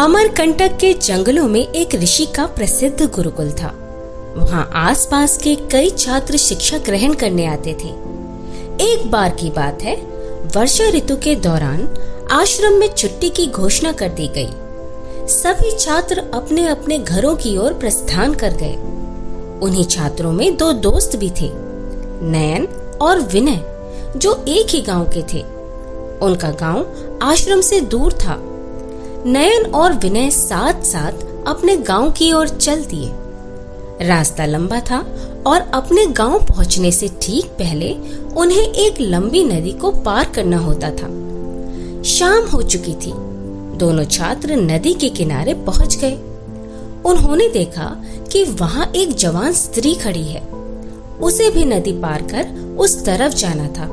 अमरकंटक के जंगलों में एक ऋषि का प्रसिद्ध गुरुकुल था। वहाँ आसपास के कई छात्र शिक्षा ग्रहण करने आते थे। एक बार की बात है, वर्षा ऋतु के दौरान आश्रम में छुट्टी की घोषणा कर दी गई। सभी छात्र अपने अपने घरों की ओर प्रस्थान कर गए। उन्हीं छात्रों में दो दोस्त भी थे, नयन और विनय, जो एक ही गांव के थे। उनका गांव आश्रम से दूर था। नयन और विनय साथ साथ अपने गांव की ओर चल दिए। रास्ता लंबा था और अपने गांव पहुंचने से ठीक पहले उन्हें एक लंबी नदी को पार करना होता था। शाम हो चुकी थी। दोनों छात्र नदी के किनारे पहुंच गए। उन्होंने देखा कि वहां एक जवान स्त्री खड़ी है। उसे भी नदी पार कर उस तरफ जाना था,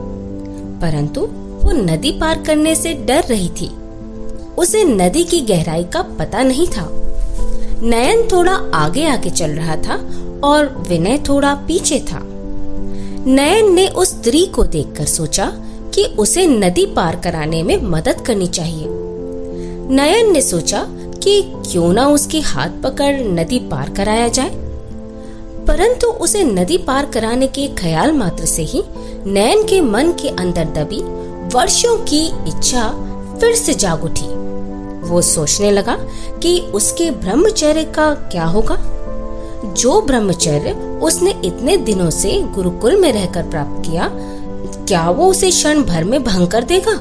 परंतु वो नदी पार करने से डर रही थी। उसे नदी की गहराई का पता नहीं था। नयन थोड़ा आगे आगे चल रहा था और विनय थोड़ा पीछे था। नयन ने उस स्त्री को देखकर सोचा कि उसे नदी पार कराने में मदद करनी चाहिए। नयन ने सोचा कि क्यों ना उसके हाथ पकड़ नदी पार कराया जाए, परंतु उसे नदी पार कराने के ख्याल मात्र से ही नयन के मन के अंदर दबी वर्षों की इच्छा फिर से जाग उठी। वो सोचने लगा कि उसके ब्रह्मचर्य का क्या होगा, जो ब्रह्मचर्य उसने इतने दिनों से गुरुकुल में रहकर प्राप्त किया, क्या वो उसे क्षण भर में भंग कर देगा।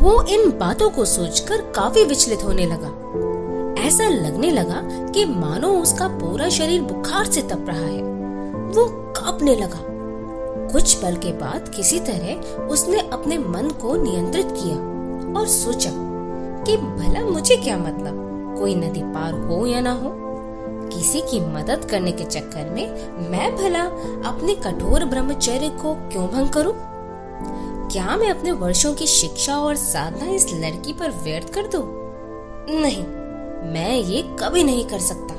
वो इन बातों को सोचकर काफी विचलित होने लगा। ऐसा लगने लगा कि मानो उसका पूरा शरीर बुखार से तप रहा है। वो कांपने लगा। कुछ पल के बाद किसी तरह उसने अपने मन को नियंत्रित किया और सोचा कि भला मुझे क्या मतलब, कोई नदी पार हो या ना हो, किसी की मदद करने के चक्कर में मैं भला अपने कठोर ब्रह्मचर्य को क्यों भंग करूं? क्या मैं अपने वर्षों की शिक्षा और साधना इस लड़की पर व्यर्थ कर दूं? नहीं, मैं ये कभी नहीं कर सकता।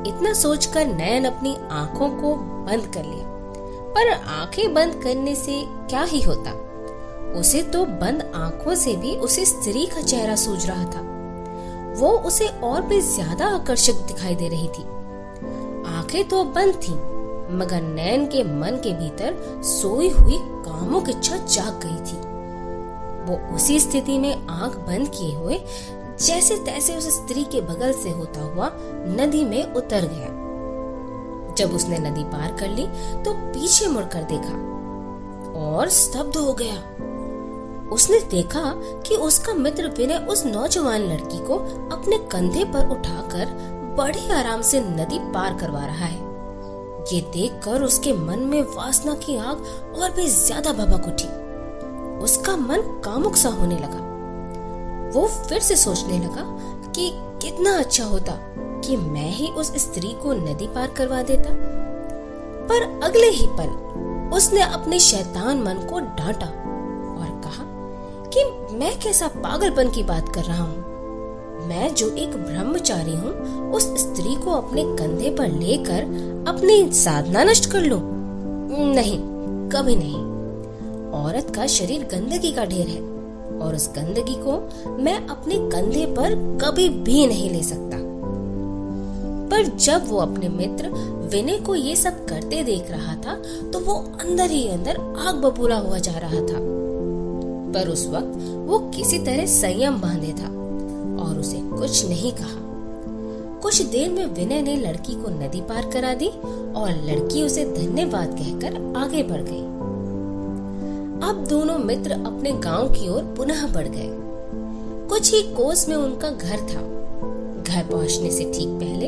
इतना सोचकर नयन अपनी आंखों को बंद कर लिया, पर आंखें बंद करने से क्या ही होता। उसे तो बंद आंखों से भी उसी स्त्री का चेहरा सूझ रहा था। वो उसे और भी ज्यादा आकर्षक दिखाई दे रही थी। आंखें तो बंद थीं, मगर नयन के मन के भीतर सोई हुई कामुक इच्छा जाग गई थी। वो उसी स्थिति में आंख बंद किए हुए जैसे तैसे उस स्त्री के बगल से होता हुआ नदी में उतर गया। जब उसने नदी पार कर ली तो पीछे मुड़कर देखा और स्तब्ध हो गया। उसने देखा कि उसका मित्र विनय उस नौजवान लड़की को अपने कंधे पर उठाकर बड़े आराम से नदी पार करवा रहा है। ये देखकर उसके मन में वासना की आग और भी ज्यादा भभक उठी। उसका मन कामुक सा होने लगा। वो फिर से सोचने लगा कि कितना अच्छा होता कि मैं ही उस स्त्री को नदी पार करवा देता। पर अगले ही पल उसने अपने शैतान मन को डांटा और कहा कि मैं कैसा पागलपन की बात कर रहा हूँ। मैं जो एक ब्रह्मचारी हूँ, उस स्त्री को अपने कंधे पर लेकर अपनी साधना नष्ट कर लूं? नहीं, कभी नहीं। औरत का शरीर गंदगी का ढेर है और उस गंदगी को मैं अपने कंधे पर कभी भी नहीं ले सकता। पर जब वो अपने मित्र विनय को ये सब करते देख रहा था तो वो अंदर ही अंदर आग बबूला हुआ जा रहा था। पर उस वक्त वो किसी तरह संयम बांधे था और उसे कुछ नहीं कहा। कुछ देर में विनय ने लड़की को नदी पार करा दी और लड़की उसे धन्यवाद कहकर आगे बढ़ गई। अब दोनों मित्र अपने गांव की ओर पुनः बढ़ गए। कुछ ही कोस में उनका घर था। घर पहुंचने से ठीक पहले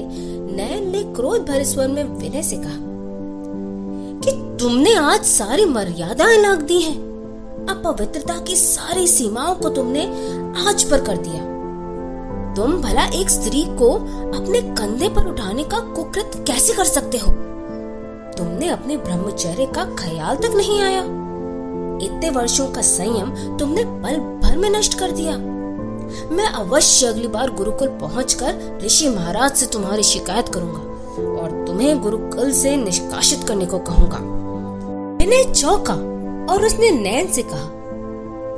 नयन ने क्रोध भरे स्वर में विनय से कहा कि तुमने आज सारी मर्यादाएं लांघ दी हैं। अपवित्रता की सारी सीमाओं को तुमने आज पर कर दिया। तुम भला एक स्त्री को अपने कंधे पर उठाने का कुकृत्य कैसे कर सकते हो? तुमने अपने ब्रह्मचर्य का ख्याल तक नहीं आया। इतने वर्षों का संयम तुमने पल भर में नष्ट कर दिया। मैं अवश्य अगली बार गुरुकुल पहुंचकर ऋषि महाराज से तुम्हारी शिकायत करूंगा और तुम्हें गुरुकुल से निष्कासित करने को कहूंगा। विनय चौंका और उसने नयन से कहा,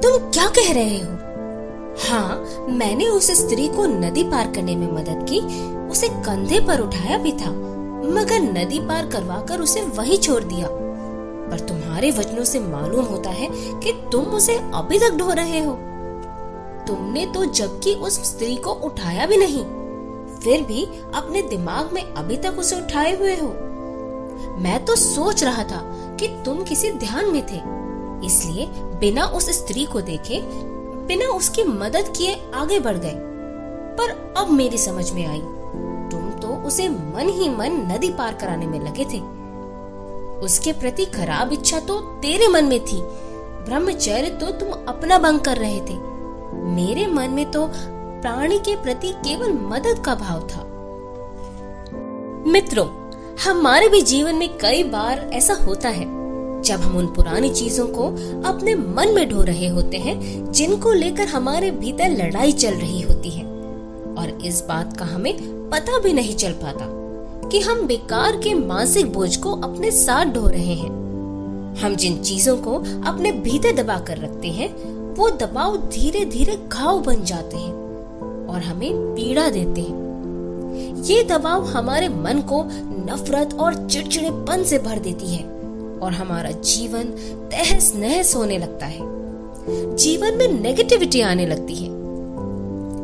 तुम क्या कह रहे हो? हाँ, मैंने उस स्त्री को नदी पार करने में मदद की, उसे कंधे पर उठाया भी था, मगर नदी पार करवाकर उसे वहीं छोड़ दिया। पर तुम्हारे वचनों से मालूम होता है कि तुम उसे अभी तक ढो रहे हो। तुमने तो जबकि उस स्त्री को उठाया भी नहीं, फिर भी अपने दिमाग में अभी तक उसे उठाए हुए हो। मैं तो सोच रहा था कि तुम किसी ध्यान में थे, इसलिए बिना उस स्त्री को देखे, बिना उसकी मदद किए आगे बढ़ गए। पर अब मेरी समझ में आई, तुम तो उसे मन ही मन नदी पार कराने में लगे थे। उसके प्रति खराब इच्छा तो तेरे मन में थी, ब्रह्मचर्य तो तुम अपना भंग कर रहे थे। मेरे मन में तो प्राणी के प्रति केवल मदद का भाव था। मित्रों, हमारे भी जीवन में कई बार ऐसा होता है जब हम उन पुरानी चीजों को अपने मन में ढो रहे होते हैं जिनको लेकर हमारे भीतर लड़ाई चल रही होती है, और इस बात का हमें पता भी नहीं चल पाता कि हम बेकार के मानसिक बोझ को अपने साथ ढो रहे हैं। हम जिन चीजों को अपने भीतर दबा कर रखते हैं, वो दबाव धीरे धीरे घाव बन जाते हैं और हमें पीड़ा देते हैं। ये दबाव हमारे मन को नफरत और चिड़चिड़ेपन से भर देती है और हमारा जीवन तहस नहस होने लगता है। जीवन में नेगेटिविटी आने लगती है।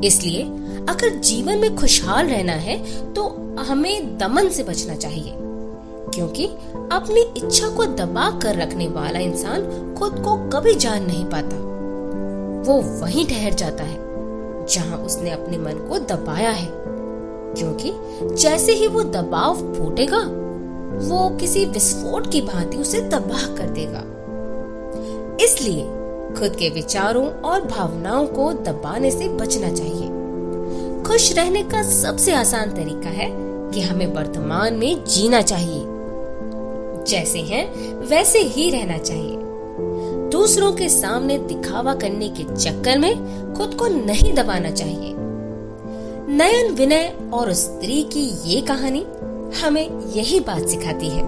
इसलिए अगर जीवन में खुशहाल रहना है तो हमें दमन से बचना चाहिए, क्योंकि अपनी इच्छा को दबा कर रखने वाला इंसान खुद को कभी जान नहीं पाता। वो वहीं ठहर जाता है जहां उसने अपने मन को दबाया है, क्योंकि जैसे ही वो दबाव फूटेगा, वो किसी विस्फोट की भांति उसे तबाह कर देगा। इसलिए खुद के विचारों और भावनाओं को दबाने से बचना चाहिए। खुश रहने का सबसे आसान तरीका है कि हमें वर्तमान में जीना चाहिए। जैसे हैं वैसे ही रहना चाहिए। दूसरों के सामने दिखावा करने के चक्कर में खुद को नहीं दबाना चाहिए। नयन, विनय और स्त्री की ये कहानी हमें यही बात सिखाती है।